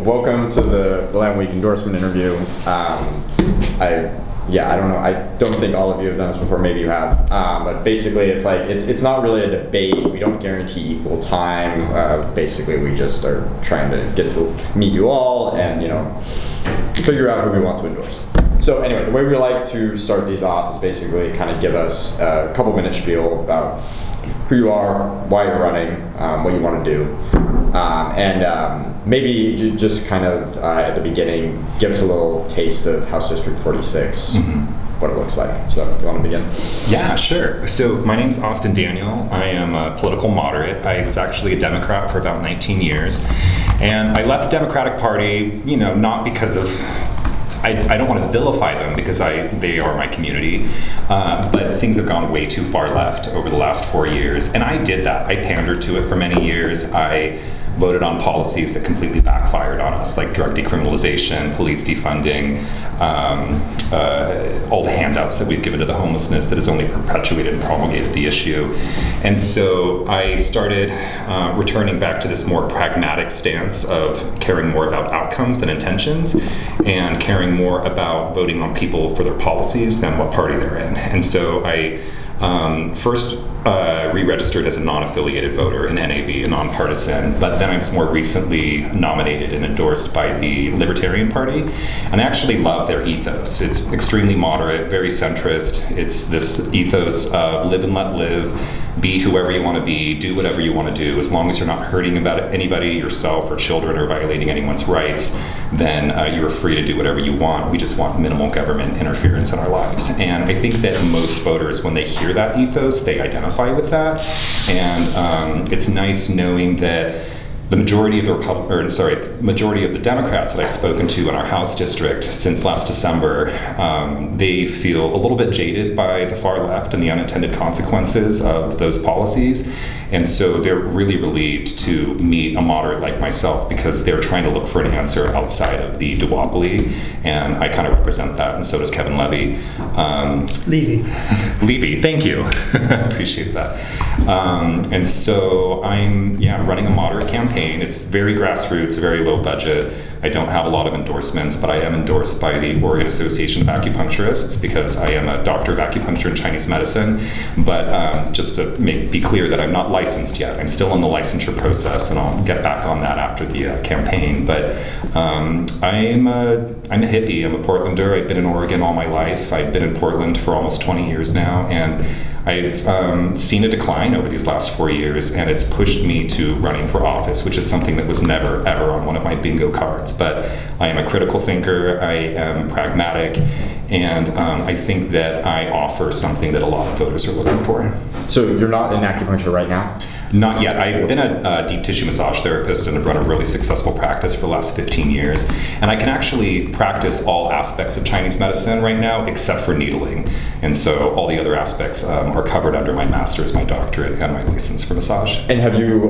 welcome to the Lamb Week endorsement interview. I don't know. I don't think all of you have done this before. Maybe you have. But basically, it's not really a debate. We don't guarantee equal time. Basically, we just are trying to get to meet you all and figure out who we want to endorse. So anyway, the way we like to start these off is basically kind of give us a couple minute spiel about who you are, why you're running, what you want to do, and maybe you just kind of at the beginning give us a little taste of House District 46, what it looks like. So do you want to begin? Yeah, sure. So my name's Austin Daniel. I am a political moderate. I was actually a Democrat for about 19 years, and I left the Democratic Party, not because of I don't want to vilify them because they are my community, but things have gone way too far left over the last 4 years, and I did that. I pandered to it for many years. I voted on policies that completely backfired on us, like drug decriminalization, police defunding, all the handouts that we've given to the homelessness that has only perpetuated and promulgated the issue. And so I started returning back to this more pragmatic stance of caring more about outcomes than intentions, and caring more about voting on people for their policies than what party they're in. And so I first re-registered as a non-affiliated voter in NAV, a nonpartisan, but then I was more recently nominated and endorsed by the Libertarian Party, and I actually love their ethos. It's extremely moderate, very centrist. It's this ethos of live and let live, be whoever you want to be, do whatever you want to do, as long as you're not hurting anybody, yourself or children, or violating anyone's rights, then you are free to do whatever you want. We just want minimal government interference in our lives. And I think that most voters, when they hear that ethos, they identify with that. And it's nice knowing that the majority of the Democrats that I've spoken to in our House district since last December, they feel a little bit jaded by the far left and the unintended consequences of those policies. And so they're really relieved to meet a moderate like myself, because they're trying to look for an answer outside of the duopoly. And I kind of represent that, and so does Kevin Levy. Levy, thank you. Appreciate that. And so I'm running a moderate campaign. It's very grassroots, very low budget. I don't have a lot of endorsements, but I am endorsed by the Oregon Association of Acupuncturists because I am a doctor of acupuncture and Chinese medicine. But just to be clear that I'm not licensed yet. I'm still in the licensure process, and I'll get back on that after the campaign. But I'm a hippie. I'm a Portlander. I've been in Oregon all my life. I've been in Portland for almost 20 years now, and I've seen a decline over these last 4 years, and it's pushed me to running for office, which is something that was never, ever on one of my bingo cards. But I am a critical thinker, I am pragmatic, and I think that I offer something that a lot of voters are looking for. So you're not in acupuncture right now? Not yet. I've been a deep tissue massage therapist and have run a really successful practice for the last 15 years. And I can actually practice all aspects of Chinese medicine right now except for needling. And so all the other aspects are covered under my master's, my doctorate, and my license for massage. And have you,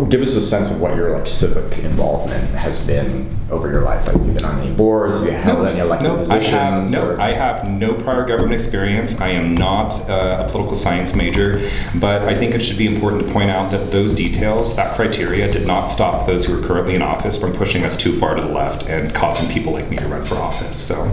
give us a sense of what your civic involvement has been over your life. Have you been on any boards? Have you held any elected positions? I have no prior government experience. I am not a political science major, but I think it should be important to point out that those details, that criteria, did not stop those who are currently in office from pushing us too far to the left and causing people like me to run for office. So.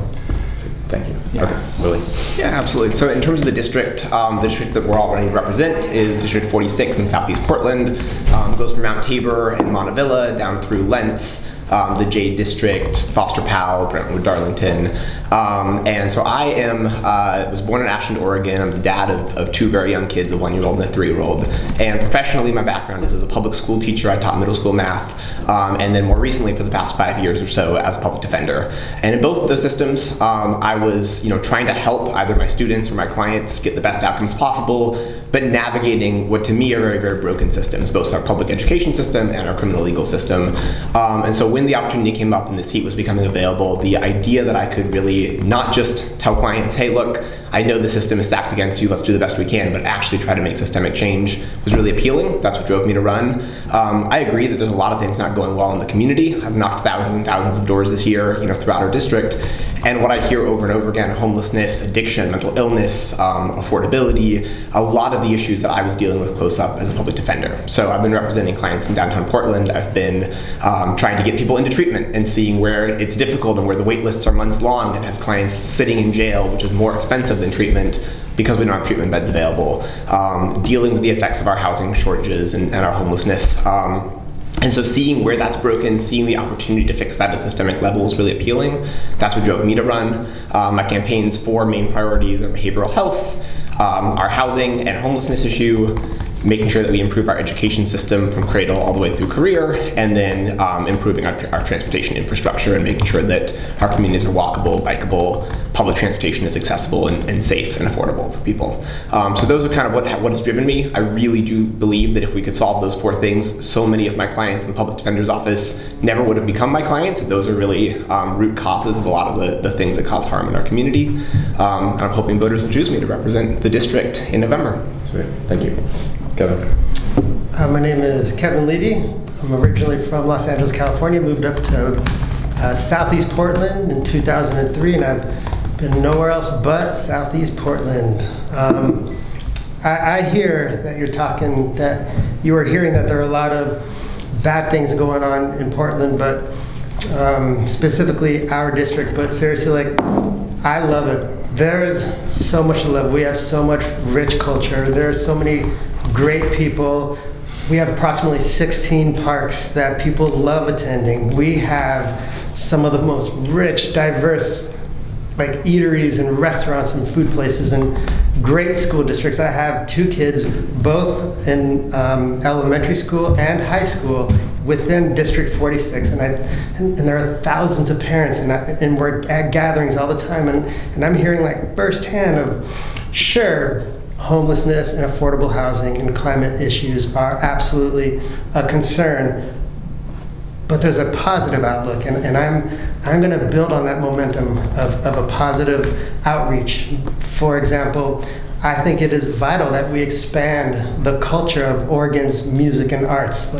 Thank you. Yeah. Okay, Willie. Yeah, absolutely. So in terms of the district that we're all running to represent is District 46 in Southeast Portland. It goes from Mount Tabor and Montevilla down through Lentz, the Jade District, Foster Powell, Brentwood, Darlington. And so I was born in Ashland, Oregon. I'm the dad of two very young kids, a 1-year-old and a 3-year-old. And professionally, my background is as a public school teacher. I taught middle school math, and then more recently, for the past 5 years or so, as a public defender. And in both of those systems, I was trying to help either my students or my clients get the best outcomes possible, but navigating what to me are very, very broken systems, both our public education system and our criminal legal system. And so when the opportunity came up and the seat was becoming available, the idea that I could really not just tell clients, hey, look, I know the system is stacked against you, let's do the best we can, but actually try to make systemic change was really appealing. That's what drove me to run. I agree that there's a lot of things not going well in the community. I've knocked thousands and thousands of doors this year, throughout our district. And what I hear over and over again, homelessness, addiction, mental illness, affordability, a lot of the issues that I was dealing with close up as a public defender. So I've been representing clients in downtown Portland. I've been trying to get people into treatment and seeing where it's difficult and where the wait lists are months long, and have clients sitting in jail, which is more expensive than treatment because we don't have treatment beds available, dealing with the effects of our housing shortages and our homelessness. And so seeing where that's broken, seeing the opportunity to fix that at a systemic level is really appealing. That's what drove me to run. My campaign's 4 main priorities are behavioral health, our housing and homelessness issue, making sure that we improve our education system from cradle all the way through career, and then improving our transportation infrastructure and making sure that our communities are walkable, bikeable, public transportation is accessible and safe and affordable for people. So those are kind of what has driven me. I really do believe that if we could solve those 4 things, so many of my clients in the public defender's office never would have become my clients. Those are really root causes of a lot of the things that cause harm in our community. And I'm hoping voters will choose me to represent the district in November. Sweet, thank you. Kevin. My name is Kevin Levy. I'm originally from Los Angeles, California. Moved up to Southeast Portland in 2003, and I've been nowhere else but Southeast Portland. I hear that you were hearing that there are a lot of bad things going on in Portland, but specifically our district. But seriously, I love it. There is so much to love. We have so much rich culture. There are so many great people. We have approximately 16 parks that people love attending. We have some of the most rich, diverse eateries and restaurants and food places and great school districts. I have 2 kids, both in elementary school and high school within District 46, and there are thousands of parents, and we're at gatherings all the time, and I'm hearing firsthand of, sure, homelessness and affordable housing and climate issues are absolutely a concern, but there's a positive outlook, and I'm going to build on that momentum of a positive outreach. For example, I think it is vital that we expand the culture of Oregon's music and arts.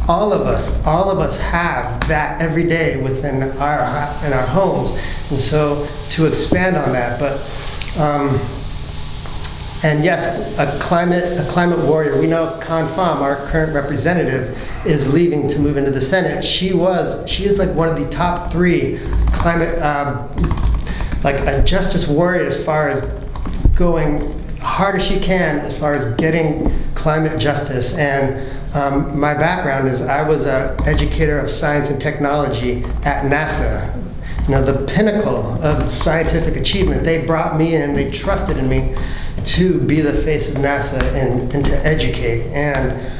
All of us have that every day within in our homes, and so to expand on that, but. And yes, a climate warrior. We know Con Pham, our current representative, is leaving to move into the Senate. She is one of the top 3 climate, a justice warrior as far as going hard as she can as far as getting climate justice. And my background is I was an educator of science and technology at NASA. The pinnacle of scientific achievement. They brought me in, they trusted in me to be the face of NASA and to educate. And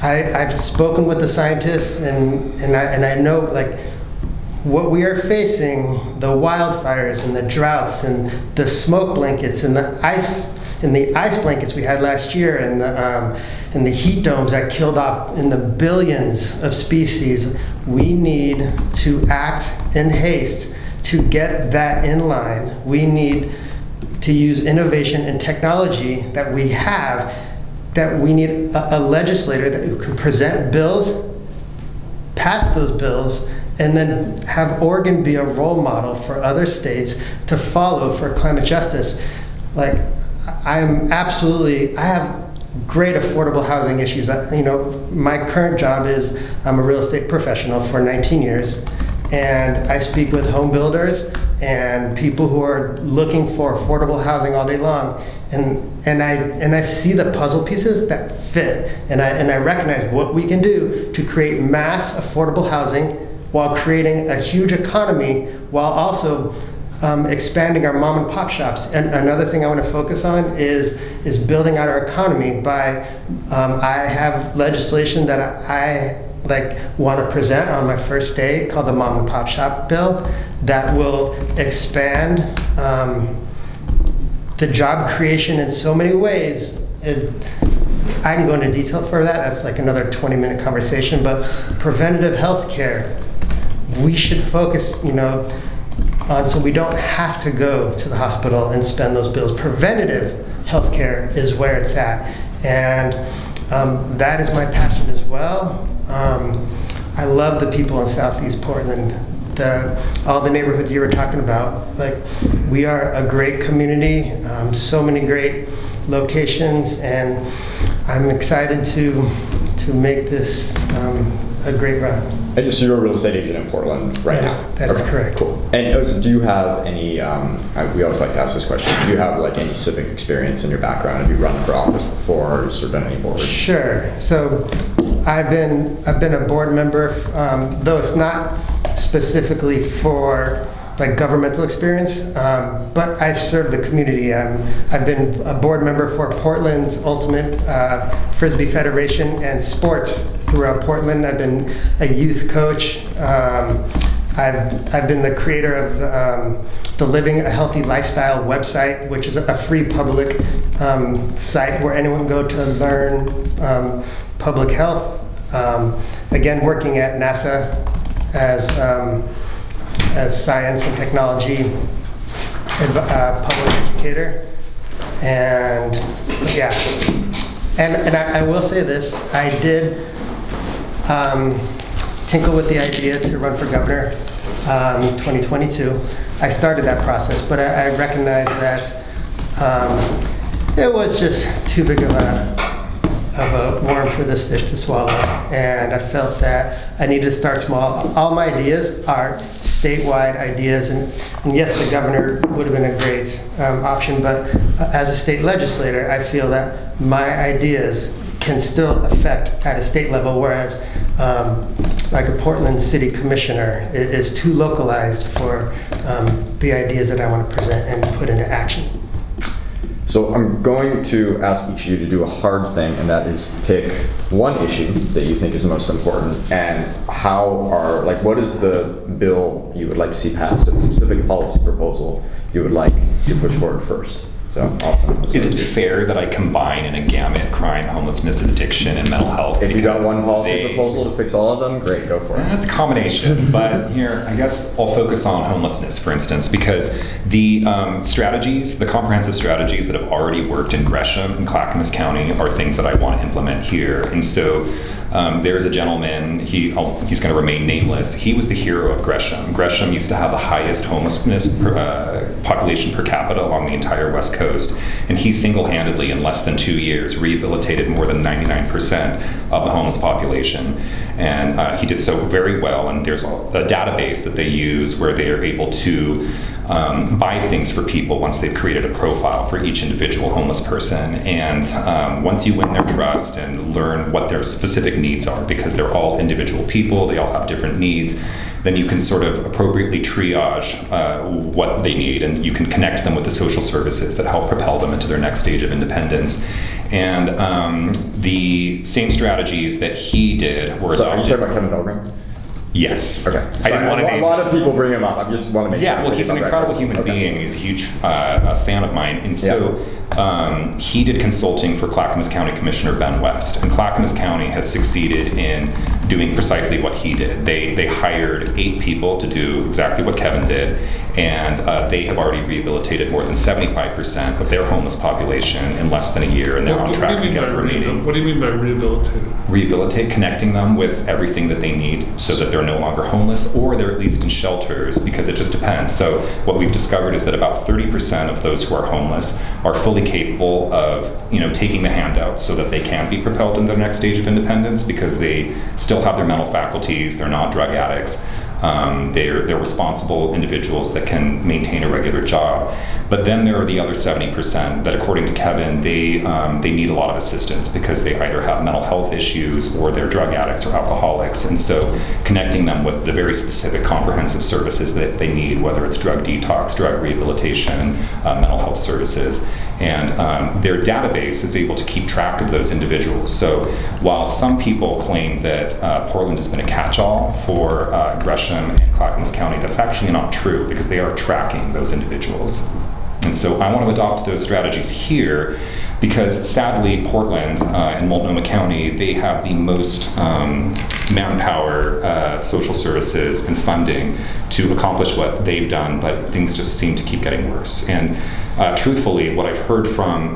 I've spoken with the scientists, and I know what we are facing, the wildfires and the droughts and the smoke blankets and the ice blankets we had last year, and the heat domes that killed off in the billions of species. We need to act in haste to get that in line. We need to use innovation and technology that we have, that we need a legislator who can present bills, pass those bills, and then have Oregon be a role model for other states to follow for climate justice. I have great affordable housing issues. My current job is I'm a real estate professional for 19 years, and I speak with home builders and people who are looking for affordable housing all day long, and I see the puzzle pieces that fit, and I recognize what we can do to create mass affordable housing while creating a huge economy, while also expanding our mom and pop shops. And another thing I want to focus on is building out our economy by I have legislation that I want to present on my first day called the Mom and Pop Shop Bill that will expand the job creation in so many ways. I can go into detail for that. That's another 20-minute conversation. But preventative health care, we should focus, on so we don't have to go to the hospital and spend those bills. Preventative healthcare is where it's at, and that is my passion as well. I love the people in Southeast Portland. All the neighborhoods you were talking about, like, we are a great community, so many great locations, and I'm excited to make this a great run. And so you're a real estate agent in Portland right now? That is correct. Cool. And do you have any, we always like to ask this question, do you have like any civic experience in your background? Have you run for office before or done any boards? Sure. So I've been a board member, though it's not specifically for like governmental experience, but I've served the community. I've been a board member for Portland's Ultimate Frisbee Federation and sports throughout Portland. I've been a youth coach. I've been the creator of the Living a Healthy Lifestyle website, which is a free public site where anyone can go to learn public health. Again, working at NASA as science and technology public educator, and yeah, and I will say this: I did tinkle with the idea to run for governor 2022. I started that process, but I recognized that it was just too big of a worm for this fish to swallow, and I felt that I needed to start small. All my ideas are statewide ideas, and yes, the governor would have been a great option, but as a state legislator, I feel that my ideas can still affect at a state level, whereas like a Portland City Commissioner is too localized for the ideas that I want to present and put into action. So I'm going to ask each of you to do a hard thing, and that is pick one issue that you think is the most important, and what is the bill you would like to see passed, a specific policy proposal you would like to push forward first. So, awesome. Is it fair that I combine in a gamut crime, homelessness, addiction, and mental health? If you got one policy proposal to fix all of them, great, go for it. It's a combination, but here, I guess I'll focus on homelessness, for instance, because the strategies, the comprehensive strategies that have already worked in Gresham and Clackamas County are things that I want to implement here. And so there's a gentleman, he's going to remain nameless. He was the hero of Gresham. Gresham used to have the highest homelessness population per capita along the entire West Coast. And he single-handedly, in less than 2 years, rehabilitated more than 99% of the homeless population. And he did so very well. And there's a database that they use where they are able to buy things for people once they've created a profile for each individual homeless person. And once you win their trust and learn what their specific needs are, because they're all individual people, they all have different needs, then you can sort of appropriately triage what they need, and you can connect them with the social services that help propel them into their next stage of independence. And the same strategies that he did were So are you talking about Kevin Dahlgren? Yes. Okay. I didn't want to a lot of people bring him up. I just want to make sure. Yeah, well, he's an incredible human being. He's a huge fan of mine. And so he did consulting for Clackamas County Commissioner Ben West. And Clackamas County has succeeded in doing precisely what he did. They hired 8 people to do exactly what Kevin did. And they have already rehabilitated more than 75% of their homeless population in less than a year. And they're on track to get the remaining. What do you mean by rehabilitate? Rehabilitate, connecting them with everything that they need so that they're no longer homeless, or they're at least in shelters, because it just depends. So what we've discovered is that about 30% of those who are homeless are fully capable of, taking the handouts so that they can be propelled into their next stage of independence, because they still have their mental faculties, they're not drug addicts. They're responsible individuals that can maintain a regular job. But then there are the other 70% that, according to Kevin, they need a lot of assistance because they either have mental health issues or they're drug addicts or alcoholics. And so connecting them with the very specific comprehensive services that they need, whether it's drug detox, drug rehabilitation, mental health services. And their database is able to keep track of those individuals. So while some people claim that Portland has been a catch-all for Gresham and Clackamas County, that's actually not true, because they are tracking those individuals. And And so I want to adopt those strategies here because sadly Portland and Multnomah County, they have the most manpower, social services, and funding to accomplish what they've done, but things just seem to keep getting worse. And truthfully, what I've heard from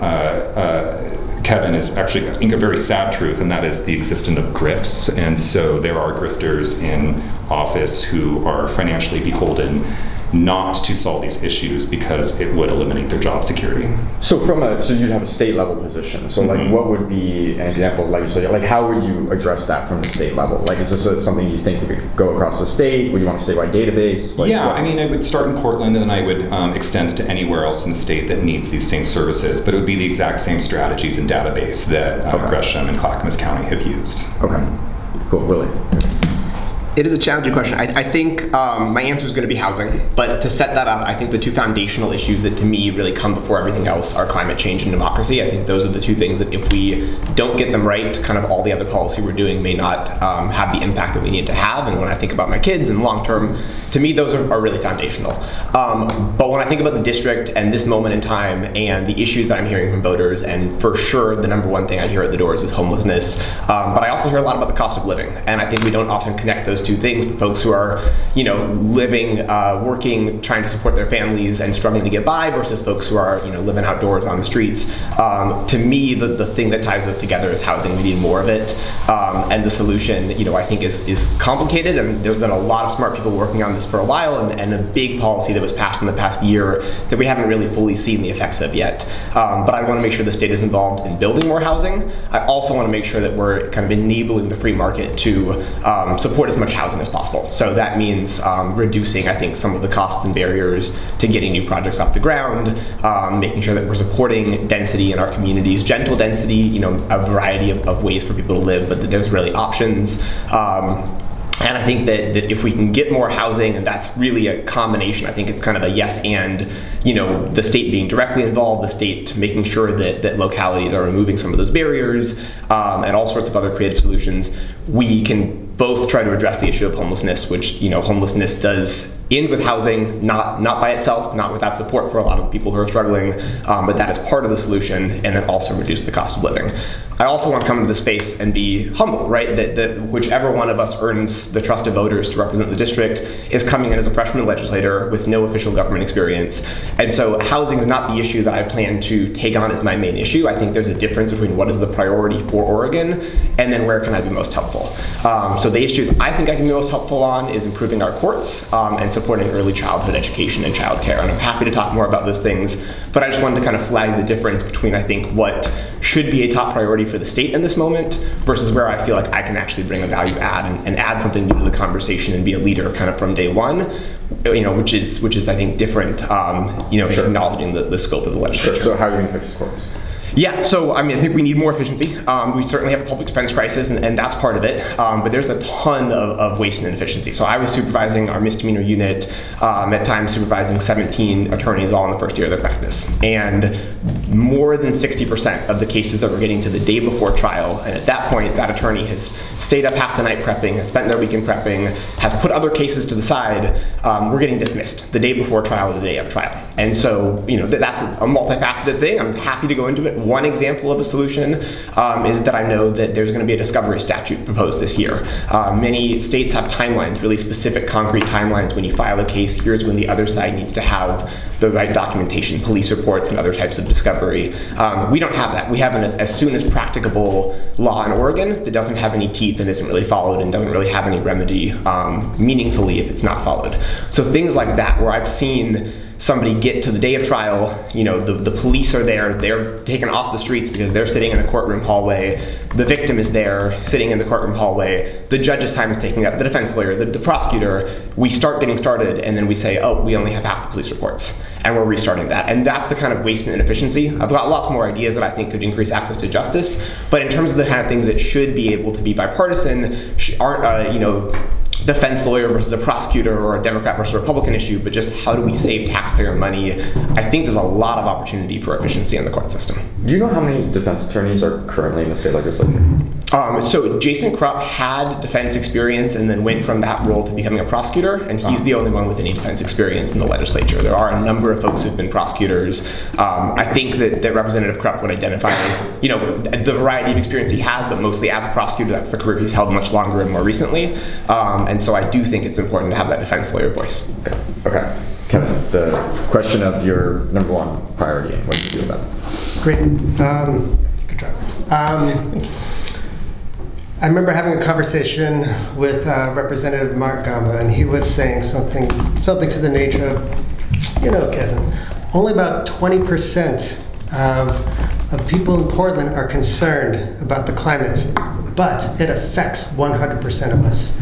Kevin is actually, I think, a very sad truth, and that is the existence of grifts. And so there are grifters in office who are financially beholden not to solve these issues because it would eliminate their job security. So so you'd have a state level position. So like, what would be an example of legislature? Like, how would you address that from the state level? Like, is this something you think that could go across the state? Would you want a statewide database? Like, I mean, I would start in Portland and then I would extend to anywhere else in the state that needs these same services, but it would be the exact same strategies and database that Gresham and Clackamas County have used. Okay, cool, Willie. It is a challenging question. I think my answer is going to be housing, but to set that up, I think the two foundational issues that to me really come before everything else are climate change and democracy. I think those are the two things that if we don't get them right, kind of all the other policy we're doing may not have the impact that we need to have. And when I think about my kids and long term, to me those are really foundational. But when I think about the district and this moment in time and the issues that I'm hearing from voters, and for sure the number one thing I hear at the doors is homelessness, but I also hear a lot about the cost of living. And I think we don't often connect those two things. Folks who are, living, working, trying to support their families and struggling to get by versus folks who are, living outdoors on the streets. To me, the thing that ties those together is housing. We need more of it. And the solution, I think is complicated. And there's been a lot of smart people working on this for a while, and a big policy that was passed in the past year that we haven't really fully seen the effects of yet. But I want to make sure the state is involved in building more housing. I also want to make sure that we're kind of enabling the free market to support as much housing as possible. So that means reducing, I think, some of the costs and barriers to getting new projects off the ground, making sure that we're supporting density in our communities, gentle density, a variety of ways for people to live, but that there's really options. And I think that if we can get more housing, and that's really a combination, I think it's kind of a yes and, the state being directly involved, the state making sure that localities are removing some of those barriers, and all sorts of other creative solutions, we can both try to address the issue of homelessness, which, homelessness does end with housing, not by itself, not without support for a lot of people who are struggling, but that is part of the solution, and then also reduce the cost of living. I also want to come into the space and be humble, right? That whichever one of us earns the trust of voters to represent the district is coming in as a freshman legislator with no official government experience. And so housing is not the issue that I plan to take on as my main issue. I think there's a difference between what is the priority for Oregon and then where can I be most helpful. So the issues I think I can be most helpful on is improving our courts and supporting early childhood education and childcare. And I'm happy to talk more about those things, but I just wanted to kind of flag the difference between, I think, what should be a top priority for the state in this moment versus where I feel like I can actually bring a value add and add something new to the conversation and be a leader kind of from day one, which is I think different, Sure. acknowledging the scope of the legislature. Sure. So how are you going to fix the courts? Yeah, so I think we need more efficiency. We certainly have a public defense crisis, and that's part of it. But there's a ton of waste and inefficiency. So I was supervising our misdemeanor unit, at times supervising 17 attorneys all in the first year of their practice. And more than 60% of the cases that we're getting to the day before trial, and at that point, that attorney has stayed up half the night prepping, has spent their weekend prepping, has put other cases to the side, we're getting dismissed the day before trial or the day of trial. And so, that's a multifaceted thing. I'm happy to go into it. One example of a solution is that I know that there's going to be a discovery statute proposed this year. Many states have timelines, really specific concrete timelines. When you file a case, here's when the other side needs to have the right documentation, police reports and other types of discovery. We don't have that. We have an as soon as practicable law in Oregon that doesn't have any teeth and isn't really followed and doesn't really have any remedy meaningfully if it's not followed. So things like that, where I've seen somebody get to the day of trial, the police are there, they're taken off the streets because they're sitting in the courtroom hallway, the victim is there sitting in the courtroom hallway, the judge's time is taking up, the defense lawyer, the prosecutor, we start getting started and then we say, oh, we only have half the police reports, and we're restarting that. And that's the kind of waste and inefficiency. I've got lots more ideas that I think could increase access to justice, but in terms of the kind of things that should be able to be bipartisan, aren't, defense lawyer versus a prosecutor or a Democrat versus a Republican issue, but just how do we save taxpayer money? I think there's a lot of opportunity for efficiency in the court system. Do you know how many defense attorneys are currently in the state legislature? So Jason Krupp had defense experience and then went from that role to becoming a prosecutor, and he's the only one with any defense experience in the legislature. There are a number of folks who've been prosecutors. I think that Representative Krupp would identify, the variety of experience he has, but mostly as a prosecutor. That's the career he's held much longer and more recently. And so I do think it's important to have that defense lawyer voice. Okay. Kevin, the question of your number one priority and what do you do about it? Great. Good job. I remember having a conversation with Representative Mark Gamba, and he was saying something to the nature of, Kevin, only about 20% of people in Portland are concerned about the climate, but it affects 100% of us.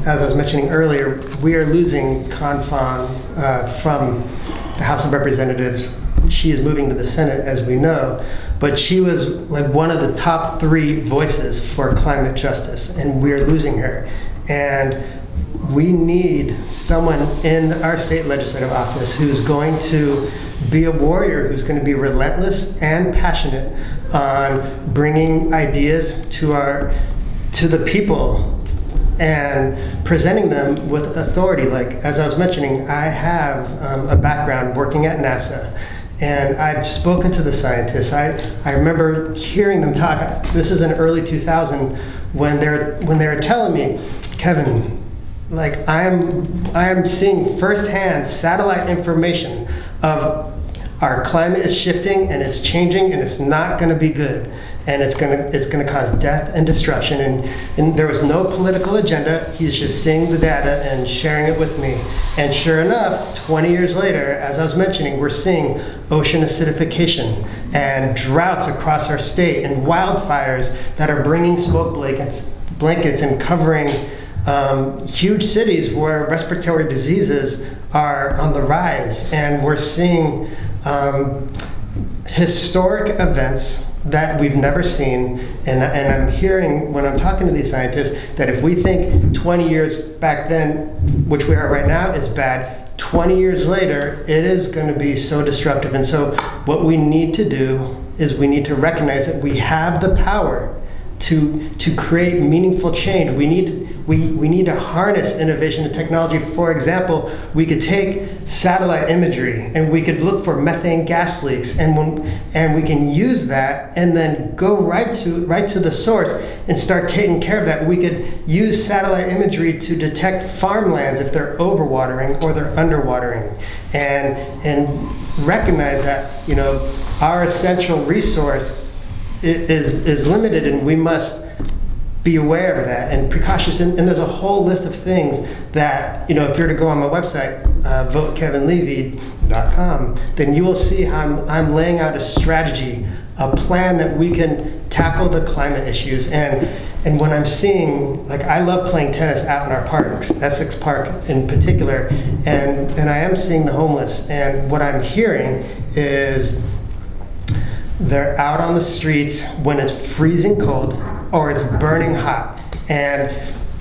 As I was mentioning earlier, we are losing Con Pham from the House of Representatives. She is moving to the Senate, as we know, but she was like one of the top 3 voices for climate justice, and we're losing her. And we need someone in our state legislative office who's going to be a warrior, who's going to be relentless and passionate on bringing ideas to the people and presenting them with authority. Like, as I was mentioning, I have a background working at NASA. And I've spoken to the scientists. I remember hearing them talk. This is in early 2000 when they were telling me, Kevin, like I am seeing firsthand satellite information of our climate is shifting and it's changing and it's not going to be good. And it's gonna cause death and destruction. And there was no political agenda. He's just seeing the data and sharing it with me. And sure enough, 20 years later, as I was mentioning, we're seeing ocean acidification and droughts across our state and wildfires that are bringing smoke blankets and covering huge cities where respiratory diseases are on the rise. And we're seeing historic events that we've never seen, and I'm hearing when I'm talking to these scientists that if we think 20 years back then, which we are right now, is bad, 20 years later, it is going to be so disruptive. And so what we need to do is we need to recognize that we have the power to create meaningful change. We need to harness innovation and technology. For example, we could take satellite imagery and we could look for methane gas leaks, and we can use that and then go right to the source and start taking care of that. We could use satellite imagery to detect farmlands if they're overwatering or they're underwatering, and recognize that our essential resource is limited, and we must be aware of that and precautious. And there's a whole list of things that, if you were to go on my website, votekevinlevy.com, then you will see how I'm laying out a strategy, a plan that we can tackle the climate issues. And when I'm seeing, like, I love playing tennis out in our parks, Essex Park in particular, and I am seeing the homeless, and what I'm hearing is they're out on the streets when it's freezing cold or it's burning hot. And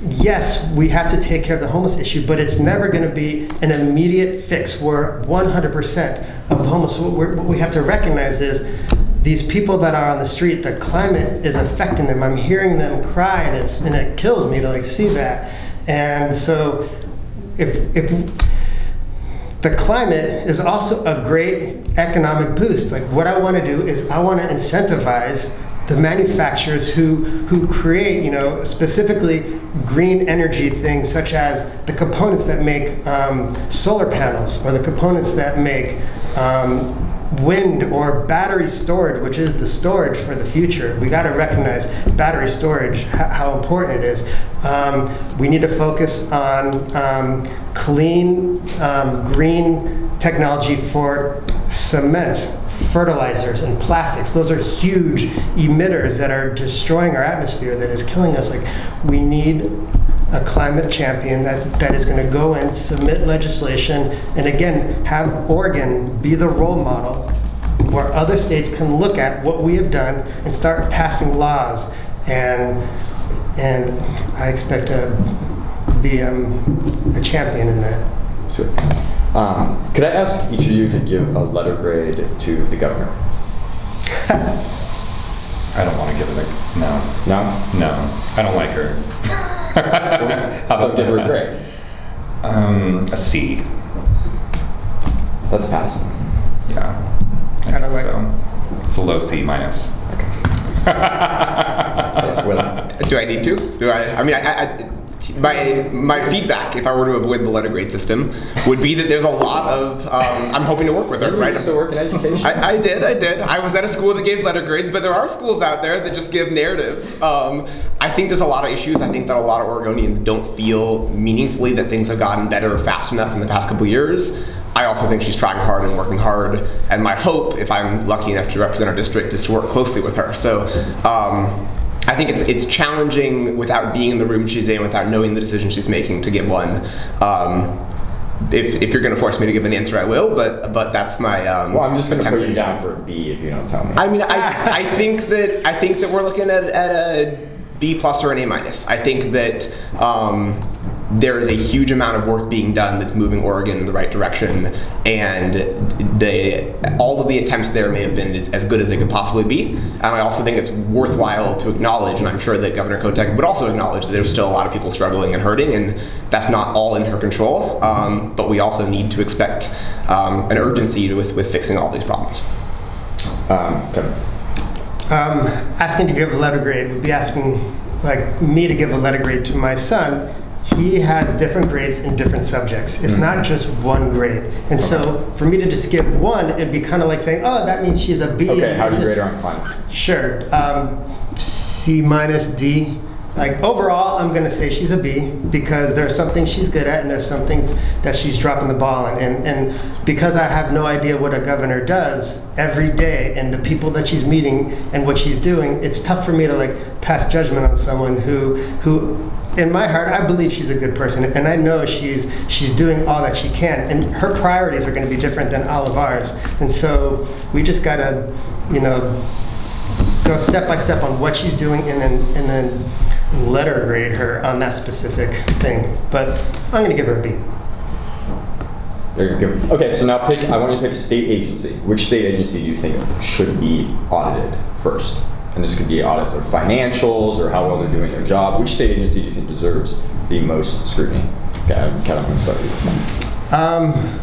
yes, we have to take care of the homeless issue, but it's never going to be an immediate fix where 100% of the homeless. What we have to recognize is these people that are on the street, the climate is affecting them. I'm hearing them cry, and it kills me to see that. And so if the climate is also a great economic boost. Like, what I want to do is I want to incentivize the manufacturers who create, specifically green energy things, such as the components that make solar panels, or the components that make wind or battery storage, which is the storage for the future. We got to recognize battery storage, how important it is. We need to focus on clean, green technology for cement, fertilizers, and plastics. Those are huge emitters that are destroying our atmosphere, that is killing us. Like, we need a climate champion that is going to go and submit legislation, and again, have Oregon be the role model where other states can look at what we have done and start passing laws. And I expect to be a champion in that. Sure. Could I ask each of you to give a letter grade to the governor? I don't want to give it a no. No? I don't like her. How So about give her a grade. A C. That's passing. Yeah. I don't guess like so. It's a low C minus. Yeah, well, Do I need to? Do I mean, my feedback, if I were to avoid the letter grade system, would be that there's a lot of, I'm hoping to work with her, you right? still work in education? I did. I was at a school that gave letter grades, but there are schools out there that just give narratives. I think there's a lot of issues. I think that a lot of Oregonians don't feel meaningfully that things have gotten better or fast enough in the past couple years. I also think she's trying hard and working hard, and my hope, if I'm lucky enough to represent our district, is to work closely with her. So I think it's challenging without being in the room she's in, without knowing the decision she's making, to give one. If you're going to force me to give an answer, I will, but that's my Well, I'm just going to put attempt. you down for a B if you don't tell me. I mean, I think that we're looking at a B plus or an A minus. I think that there is a huge amount of work being done that's moving Oregon in the right direction, and all of the attempts there may have been as good as they could possibly be. And I also think it's worthwhile to acknowledge, and I'm sure that Governor Kotek would also acknowledge, that there's still a lot of people struggling and hurting, and that's not all in her control. But we also need to expect an urgency with fixing all these problems. Kevin. Asking to give a letter grade would be asking like me to give a letter grade to my son. He has different grades in different subjects. It's not just one grade. And so for me to just give one, it'd be kind of like saying, oh, that means she's a B. Okay, how do you this- grade her on climate? Sure. C minus D. Like overall, I'm gonna say she's a B because there's some things she's good at and there's some things that she's dropping the ball on. And because I have no idea what a governor does every day and the people that she's meeting and what she's doing, it's tough for me to like pass judgment on someone who in my heart, I believe she's a good person, and I know she's doing all that she can, and her priorities are going to be different than all of ours. And so we just gotta, go step by step on what she's doing, and then letter grade her on that specific thing. But I'm going to give her a B. There you go. Okay, so now I want you to pick a state agency. Which state agency do you think should be audited first? And this could be audits of financials or how well they're doing their job. Which state agency do you think deserves the most scrutiny? Okay, I'm going to start with this one.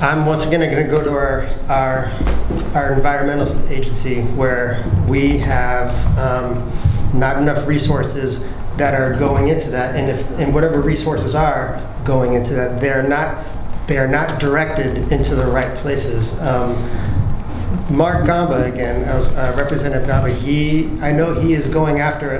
I'm once again going to go to our environmental agency, where we have not enough resources that are going into that, and whatever resources are going into that, they are not directed into the right places. Mark Gamba, again, Representative Gamba, I know he is going after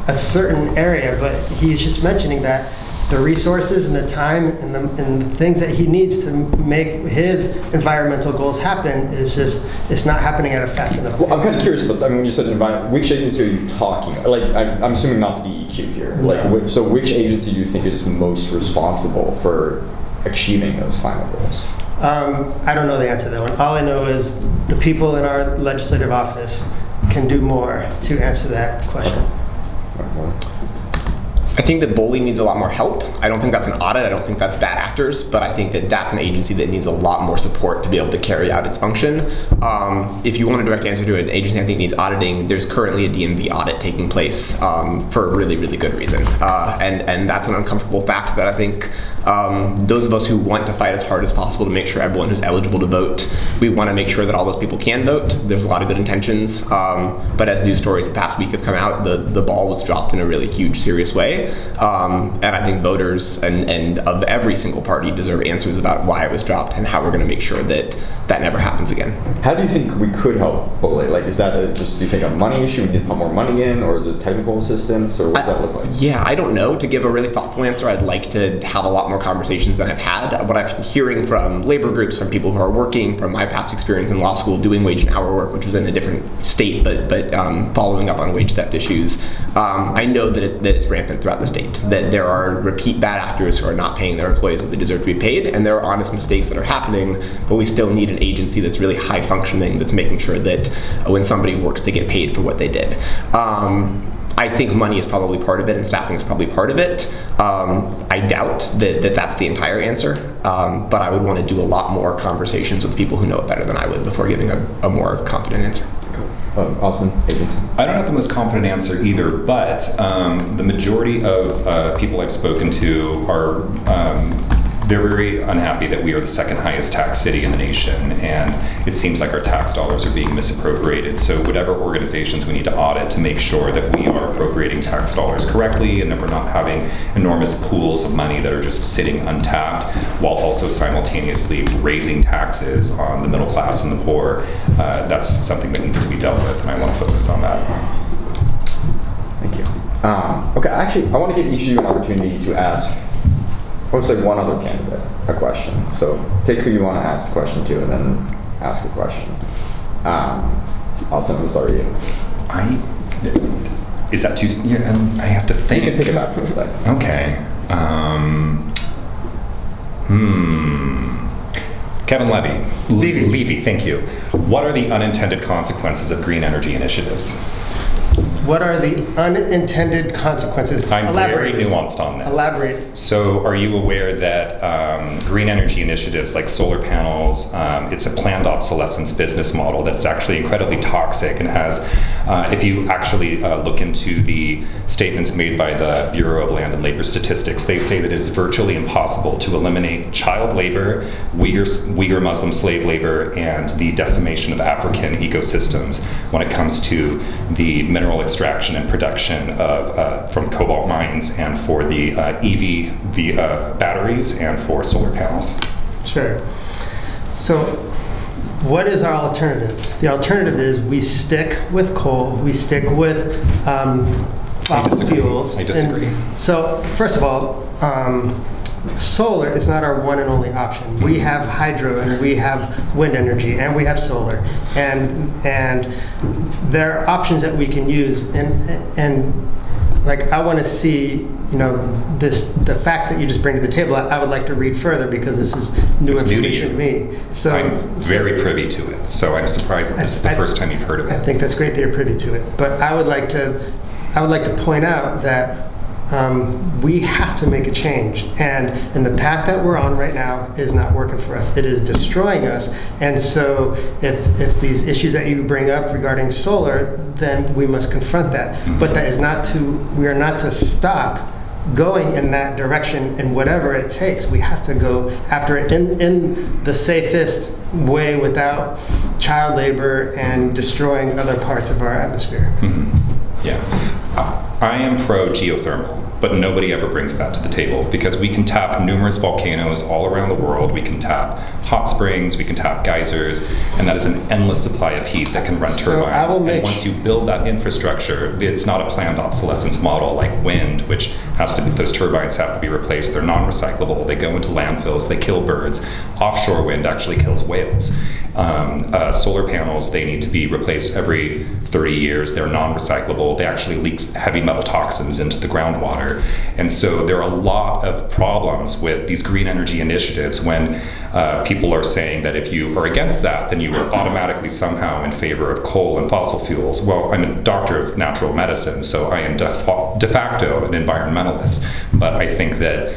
a certain area, but he's just mentioning that the resources and the time and the things that he needs to make his environmental goals happen it's not happening at a fast enough pace. Well, I'm kind of curious about, when you said environment, which agency are you talking about? Like, I'm assuming not the DEQ here. Like, so which agency do you think is most responsible for achieving those climate goals? I don't know the answer to that one. All I know is the people in our legislative office can do more to answer that question. I think that BOLI needs a lot more help. I don't think that's an audit. I don't think that's bad actors, but I think that that's an agency that needs a lot more support to be able to carry out its function. If you want a direct answer to an agency I think needs auditing, there's currently a DMV audit taking place for a really, really good reason. And that's an uncomfortable fact that I think those of us who want to fight as hard as possible to make sure everyone who's eligible to vote, we want to make sure that all those people can vote. There's a lot of good intentions, but as news stories the past week have come out, the ball was dropped in a really huge, serious way. And I think voters and of every single party deserve answers about why it was dropped and how we're going to make sure that that never happens again. How do you think we could help BOLI? Like, is that do you think a money issue? We need to put more money in, or is it technical assistance, or what does that look like? Yeah, I don't know. To give a really thoughtful answer, I'd like to have a lot more conversations than I've had. What I've been hearing from labor groups, from people who are working, from my past experience in law school doing wage and hour work, which was in a different state, but following up on wage theft issues, I know that it's rampant throughout the state, that there are repeat bad actors who are not paying their employees what they deserve to be paid, and there are honest mistakes that are happening, but we still need an agency that's really high functioning, that's making sure that when somebody works, they get paid for what they did. I think money is probably part of it, and staffing is probably part of it. I doubt that that's the entire answer, but I would want to do a lot more conversations with people who know it better than I would before giving a more confident answer. Austin, agency. I don't have the most confident answer either, but the majority of people I've spoken to are they're very unhappy that we are the second highest tax city in the nation, and it seems like our tax dollars are being misappropriated. So whatever organizations we need to audit to make sure that we are appropriating tax dollars correctly and that we're not having enormous pools of money that are just sitting untapped while also simultaneously raising taxes on the middle class and the poor, that's something that needs to be dealt with, and I want to focus on that. Thank you. Okay, actually, I want to give each of you an opportunity to ask, I would say, one other candidate a question. So pick who you want to ask a question to and then ask a question. Austin, I'm sorry. Is that too, I have to think. You can think about it for a second. Okay. Kevin Levy. Levy, thank you. What are the unintended consequences of green energy initiatives? What are the unintended consequences? I'm Elaborate. very nuanced on this. Elaborate. So are you aware that green energy initiatives like solar panels, it's a planned obsolescence business model that's actually incredibly toxic and has, if you actually look into the statements made by the Bureau of Land and Labor Statistics, they say that it's virtually impossible to eliminate child labor, Uyghur Muslim slave labor, and the decimation of African ecosystems when it comes to the mineral extraction and production of from cobalt mines and for the EV batteries and for solar panels. Sure. So what is our alternative? The alternative is we stick with coal, we stick with fossil fuels. I disagree. And so first of all, solar is not our one and only option. We have hydro and we have wind energy and we have solar, and there are options that we can use, and like I want to see, the facts that you just bring to the table. I would like to read further because this is new information to me. So I'm very privy to it, so I'm surprised that this is the first time you've heard of it. I think that's great that you're privy to it, but I would like to point out that we have to make a change, and the path that we're on right now is not working for us. It is destroying us, and so if these issues that you bring up regarding solar, then we must confront that. Mm-hmm. But that is we are not to stop going in that direction, and whatever it takes, we have to go after it in the safest way without child labor and destroying other parts of our atmosphere. Mm-hmm. Yeah. I am pro geothermal, but nobody ever brings that to the table because we can tap numerous volcanoes all around the world. We can tap hot springs, we can tap geysers, and that is an endless supply of heat that can run turbines. And once you build that infrastructure, it's not a planned obsolescence model like wind, which has to be, those turbines have to be replaced. They're non-recyclable. They go into landfills. They kill birds. Offshore wind actually kills whales. Solar panels, they need to be replaced every 30 years. They're non-recyclable. They actually leak heavy metal toxins into the groundwater. And so there are a lot of problems with these green energy initiatives when people are saying that if you are against that, then you are automatically somehow in favor of coal and fossil fuels. Well, I'm a doctor of natural medicine, so I am de facto an environmentalist. But I think that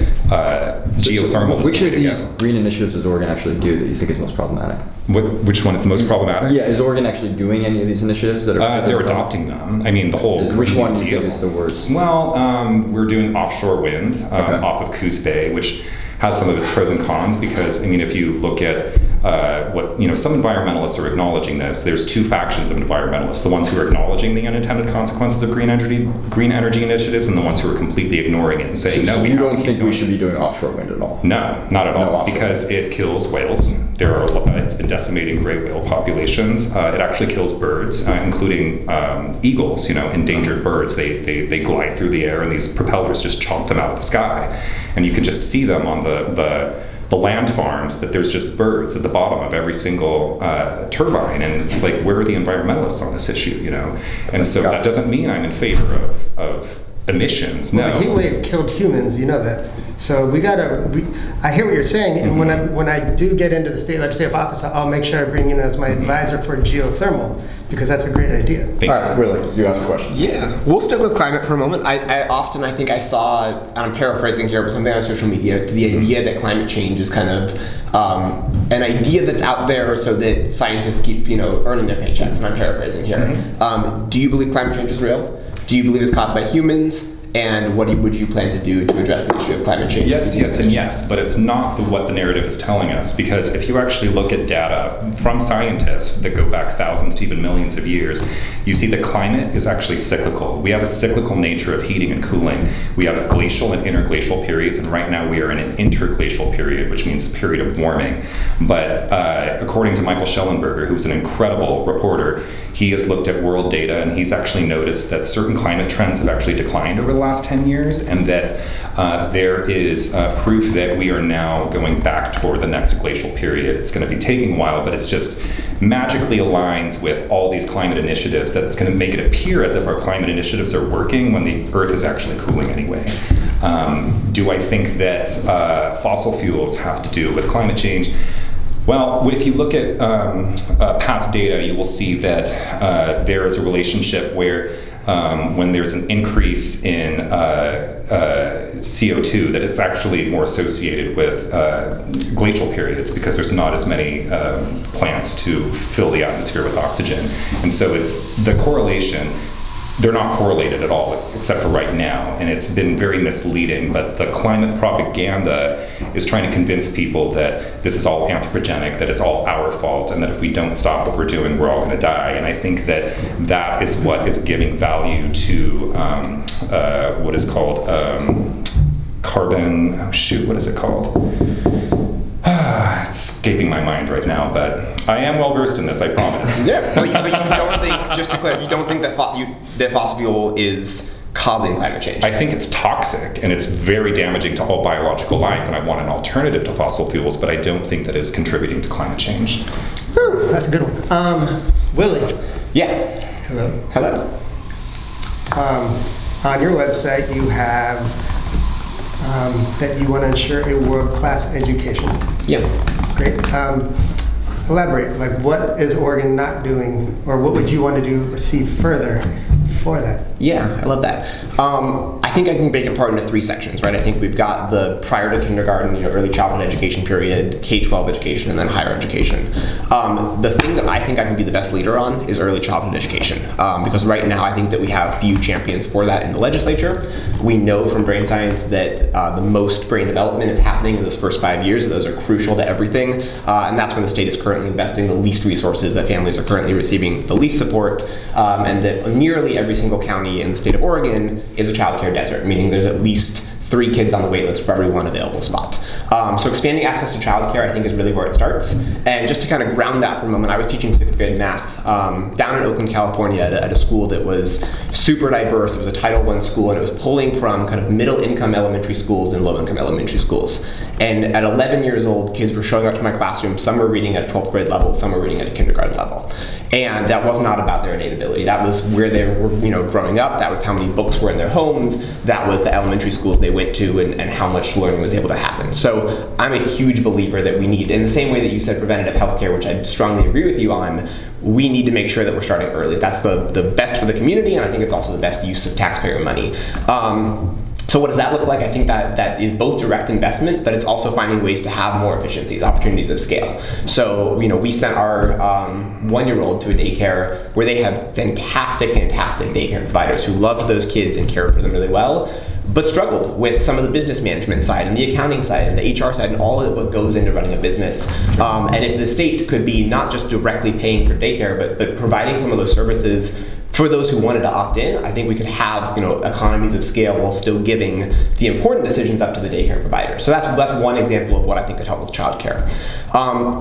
geothermal Which of these green initiatives does Oregon actually do that you think is most problematic? Which one is the most problematic? Yeah, is Oregon actually doing any of these initiatives that are? They're adopting them. I mean, the whole. Which one do you think is the worst? Well, we're doing offshore wind off of Coos Bay, which has some of its pros and cons because, I mean, if you look at some environmentalists are acknowledging this. There's two factions of environmentalists: the ones who are acknowledging the unintended consequences of green energy initiatives, and the ones who are completely ignoring it and saying, no, we have to keep You don't think we should be doing offshore wind at all? No, not at all, because it kills whales. It's been decimating gray whale populations. It actually kills birds, including eagles. Endangered birds. They glide through the air, and these propellers just chomp them out of the sky, and you can just see them on the land farms, that there's just birds at the bottom of every single turbine, and it's like, where are the environmentalists on this issue, And so that doesn't mean I'm in favor of emissions. No. Well, the heat wave killed humans, you know that. So I hear what you're saying, and when I do get into the state legislative office, I'll make sure I bring you in as my advisor for geothermal, because that's a great idea. Thank All right, Willie, you asked a question. Yeah, we'll stick with climate for a moment. Austin, I think I saw, and I'm paraphrasing here, but something on social media, the idea that climate change is kind of an idea that's out there so that scientists keep, earning their paychecks, and I'm paraphrasing here. Do you believe climate change is real? Do you believe it's caused by humans? And what would you plan to do to address the issue of climate change? Yes, and yes, but it's not what the narrative is telling us, because if you actually look at data from scientists that go back thousands to even millions of years, you see the climate is actually cyclical. We have a cyclical nature of heating and cooling. We have glacial and interglacial periods, and right now we are in an interglacial period, which means a period of warming. But according to Michael Schellenberger, who's an incredible reporter, he has looked at world data, and he's actually noticed that certain climate trends have actually declined over the last 10 years, and that there is proof that we are now going back toward the next glacial period. It's going to be taking a while, but it's just magically aligns with all these climate initiatives that it's going to make it appear as if our climate initiatives are working when the Earth is actually cooling anyway. Do I think that fossil fuels have to do with climate change? Well, if you look at past data, you will see that there is a relationship where when there's an increase in CO2, that it's actually more associated with glacial periods, because there's not as many plants to fill the atmosphere with oxygen. And so it's the correlation. They're not correlated at all, except for right now, and it's been very misleading. But the climate propaganda is trying to convince people that this is all anthropogenic, that it's all our fault, and that if we don't stop what we're doing, we're all going to die. And I think that that is what is giving value to what is called carbon. Oh shoot, what is it called? It's escaping my mind right now, but I am well versed in this, I promise. Yeah, but you don't think, just to clarify, you don't think that fossil fuel is causing climate change? I think it's toxic, and it's very damaging to all biological life, and I want an alternative to fossil fuels, but I don't think that it's contributing to climate change. Whew, that's a good one. Willie. Yeah. Hello. Hello. On your website, you have that you want to ensure a world-class education. Yeah. Great. Elaborate. Like, what is Oregon not doing, or what would you want to do or see further for that? Yeah, I love that. I think I can break it apart into 3 sections, right? I think we've got the prior to kindergarten, early childhood education period, K-12 education, and then higher education. The thing that I think I can be the best leader on is early childhood education, because right now I think that we have few champions for that in the legislature. We know from brain science that the most brain development is happening in those first 5 years, and those are crucial to everything, and that's when the state is currently investing the least resources, that families are currently receiving the least support, and that nearly every single county in the state of Oregon is a child care desert, meaning there's at least 3 kids on the wait list for every 1 available spot. So expanding access to childcare, I think, is really where it starts. And just to kind of ground that for a moment, I was teaching 6th grade math down in Oakland, California, at a school that was super diverse. It was a Title I school, and it was pulling from kind of middle-income elementary schools and low-income elementary schools. And at 11 years old, kids were showing up to my classroom. Some were reading at a 12th grade level, some were reading at a kindergarten level. And that was not about their innate ability. That was where they were, growing up. That was how many books were in their homes. That was the elementary schools they went to, and how much learning was able to happen. So I'm a huge believer that we need, in the same way that you said preventative healthcare, which I strongly agree with you on, we need to make sure that we're starting early. That's the best for the community, and I think it's also the best use of taxpayer money. So what does that look like? I think that is both direct investment, but it's also finding ways to have more efficiencies, opportunities of scale. So, we sent our 1-year-old to a daycare where they have fantastic daycare providers who loved those kids and cared for them really well, but struggled with some of the business management side and the accounting side and the HR side and all of what goes into running a business. And if the state could be not just directly paying for daycare, but providing some of those services for those who wanted to opt in, I think we could have economies of scale while still giving the important decisions up to the daycare provider. So that's one example of what I think could help with childcare.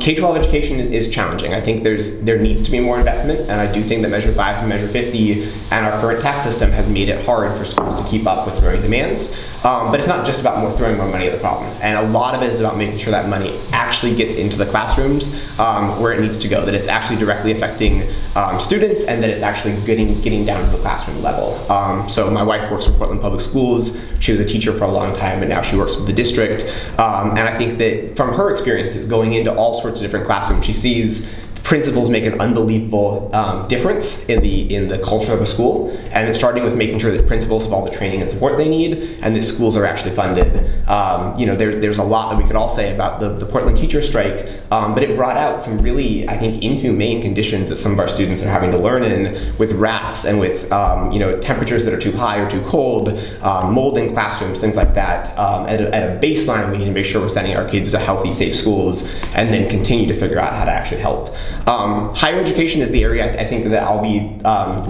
K-12 education is challenging. I think there needs to be more investment, and I do think that Measure 5 and Measure 50 and our current tax system has made it hard for schools to keep up with growing demands. But it's not just about throwing more money at the problem. And a lot of it is about making sure that money actually gets into the classrooms where it needs to go, that it's actually directly affecting students, and that it's actually getting getting down to the classroom level. So my wife works for Portland Public Schools. She was a teacher for a long time, but now she works with the district. And I think that from her experiences going into all sorts of different classrooms, she sees principals make an unbelievable difference in the culture of a school, and it's starting with making sure that principals have all the training and support they need, and that schools are actually funded. There's a lot that we could all say about the Portland teacher strike, but it brought out some really, I think, inhumane conditions that some of our students are having to learn in, with rats and with temperatures that are too high or too cold, mold in classrooms, things like that. At a baseline, we need to make sure we're sending our kids to healthy, safe schools, and then continue to figure out how to actually help. Higher education is the area I think that I'll be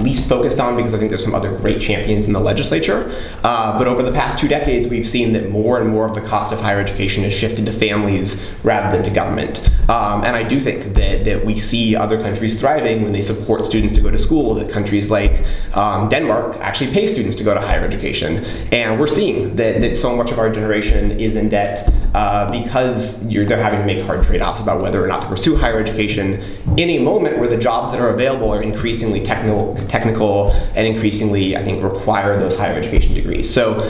least focused on, because I think there's some other great champions in the legislature. But over the past 2 decades, we've seen that more and more of the cost of higher education has shifted to families rather than to government. And I do think that we see other countries thriving when they support students to go to school, that countries like Denmark actually pay students to go to higher education. And we're seeing that so much of our generation is in debt because they're having to make hard trade-offs about whether or not to pursue higher education in a moment where the jobs that are available are increasingly technical and increasingly, I think, require those higher education degrees. So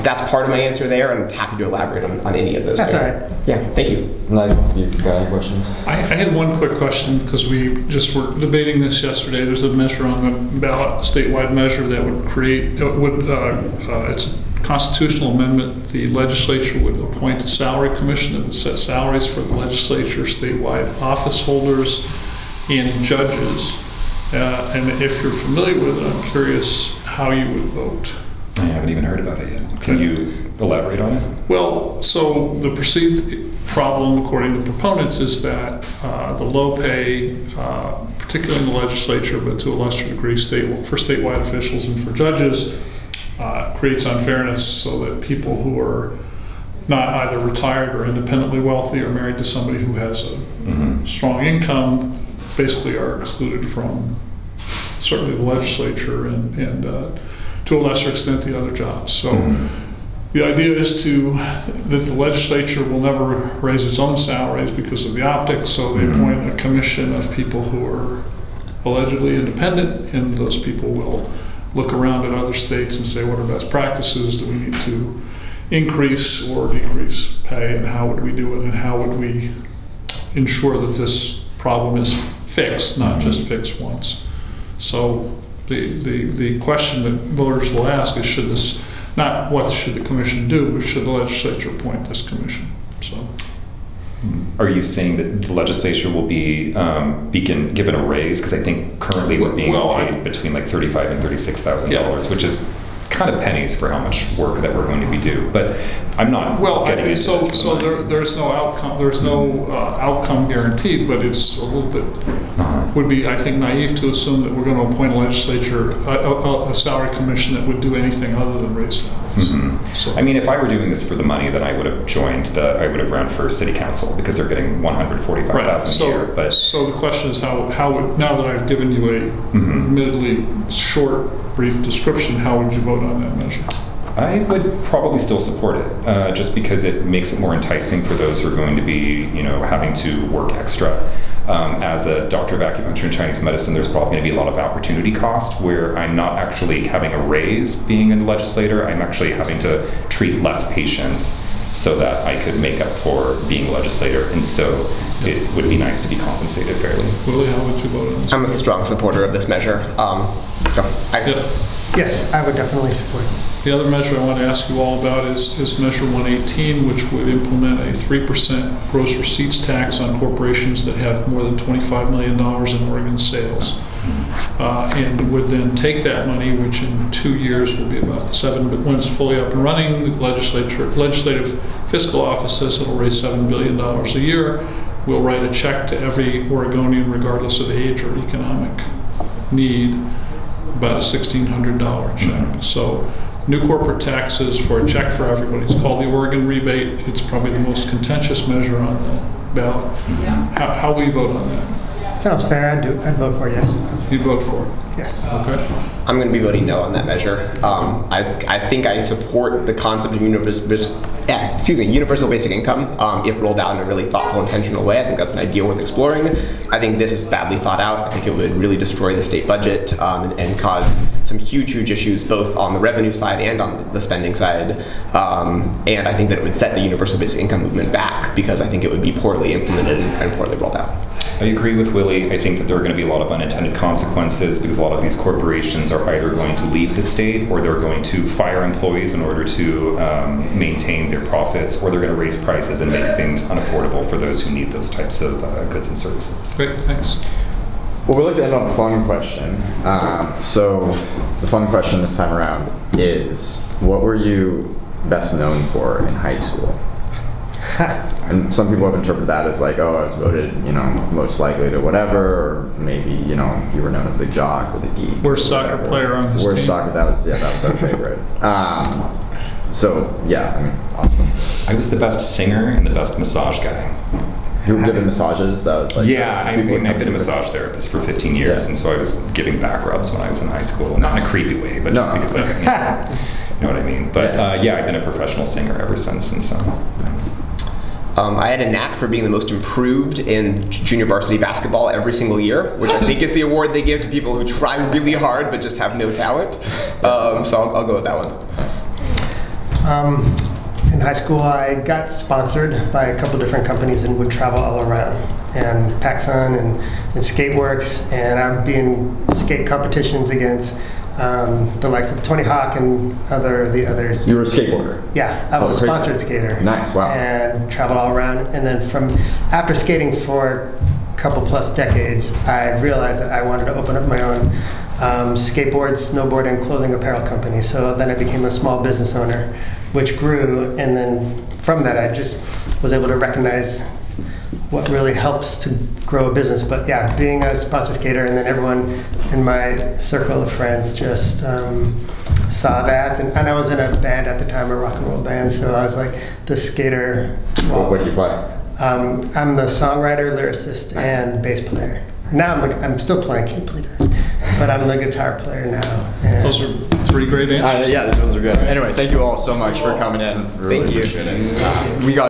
that's part of my answer there, and I'm happy to elaborate on any of those. That's all right. Yeah, thank you. Nigel, you got any questions? I had one quick question, because we just were debating this yesterday. There's a measure on the ballot, a statewide measure that would create, it's a constitutional amendment. The legislature would appoint a salary commission that would set salaries for the legislature, statewide office holders, and judges. And if you're familiar with it, I'm curious how you would vote. I haven't even heard about it yet. Can you elaborate on it? Well, so the perceived problem, according to proponents, is that the low pay, particularly in the legislature, but to a lesser degree for statewide officials and for judges, creates unfairness, so that people who are not either retired or independently wealthy or married to somebody who has a strong income basically are excluded from certainly the legislature and to a lesser extent the other jobs. So the idea is that the legislature will never raise its own salaries because of the optics, so they appoint a commission of people who are allegedly independent, and those people will look around at other states and say, what are best practices? Do we need to increase or decrease pay, and how would we do it, and how would we ensure that this problem is fixed, not just fixed once? So the question that voters will ask is, should this, not what should the commission do, but should the legislature appoint this commission? So. Are you saying that the legislature will be given a raise? Because I think currently we're being paid between like $35,000 and $36,000, which is kind of pennies for how much work that we're going to be doing. But I'm not getting into so this. So there's no outcome. There's no outcome guaranteed, but it's a little bit would be, I think, naive to assume that we're going to appoint a legislature, a salary commission that would do anything other than raise salaries. So, I mean, if I were doing this for the money, then I would have I would have run for city council, because they're getting $145,000 a year. But so the question is, how would, now that I've given you a admittedly short, brief description, how would you vote on that measure? I would probably still support it, just because it makes it more enticing for those who are going to be, having to work extra. As a doctor of acupuncture and Chinese medicine, there's probably going to be a lot of opportunity cost where I'm not actually having a raise being a legislator. I'm actually having to treat less patients so that I could make up for being a legislator. And so it would be nice to be compensated fairly. Willie, how would you vote on this? I'm a strong supporter of this measure. Yes, I would definitely support it. The other measure I want to ask you all about is Measure 118, which would implement a 3% gross receipts tax on corporations that have more than $25 million in Oregon sales. And would then take that money, which in 2 years will be about but when it's fully up and running, the legislative fiscal office says it'll raise $7 billion a year. We'll write a check to every Oregonian, regardless of age or economic need, about a $1,600 check. So new corporate taxes for a check for everybody. It's called the Oregon rebate. It's probably the most contentious measure on the ballot. How will you vote on that? Sounds fair. I'd vote for yes. You vote for it? Yes. Okay. I'm going to be voting no on that measure. I think I support the concept of universal basic income if rolled out in a really thoughtful, intentional way. I think that's an ideal worth exploring. I think this is badly thought out. I think it would really destroy the state budget and cause some huge issues both on the revenue side and on the spending side. And I think that it would set the universal basic income movement back because I think it would be poorly implemented and poorly rolled out. I agree with Willie. I think that there are going to be a lot of unintended consequences because a lot of these corporations are either going to leave the state or they're going to fire employees in order to maintain their profits, or they're going to raise prices and make things unaffordable for those who need those types of goods and services. Great, thanks. Well, we'd like to end on a fun question. So the fun question this time around is, what were you best known for in high school? And some people have interpreted that as like, oh, I was voted, most likely to whatever, or maybe, you were known as the jock or the geek. Worst soccer player on his team. Worst soccer, that was our favorite. So, yeah, awesome. I was the best singer and the best massage guy. Who did the massages? That was like... Yeah, I've been a massage therapist for 15 years, and so I was giving back rubs when I was in high school. Not in a creepy way, but just because I... You know what I mean? But yeah, I've been a professional singer ever since, and so... I had a knack for being the most improved in junior varsity basketball every single year, which I think is the award they give to people who try really hard but just have no talent. So I'll go with that one. In high school, I got sponsored by a couple different companies and would travel all around. And PacSun and Skateworks, and I would be in skate competitions against the likes of Tony Hawk and the others. You were a skateboarder? Yeah, I was a sponsored skater. Nice, wow. And traveled all around. And then after skating for a couple plus decades, I realized that I wanted to open up my own skateboard, snowboard, and clothing apparel company. So then I became a small business owner, which grew. And then from that, I just was able to recognize what really helps to grow a business. But yeah, being a sponsor skater, and then everyone in my circle of friends just saw that. And I was in a band at the time, a rock and roll band, so I was like the skater. What did you play? I'm the songwriter, lyricist, and bass player. Now I'm still playing, can't believe that. But I'm the guitar player now. And Those are three great answers. Yeah, those ones are good. Anyway, thank you all so much for coming in. Really Thank you. appreciate it. We got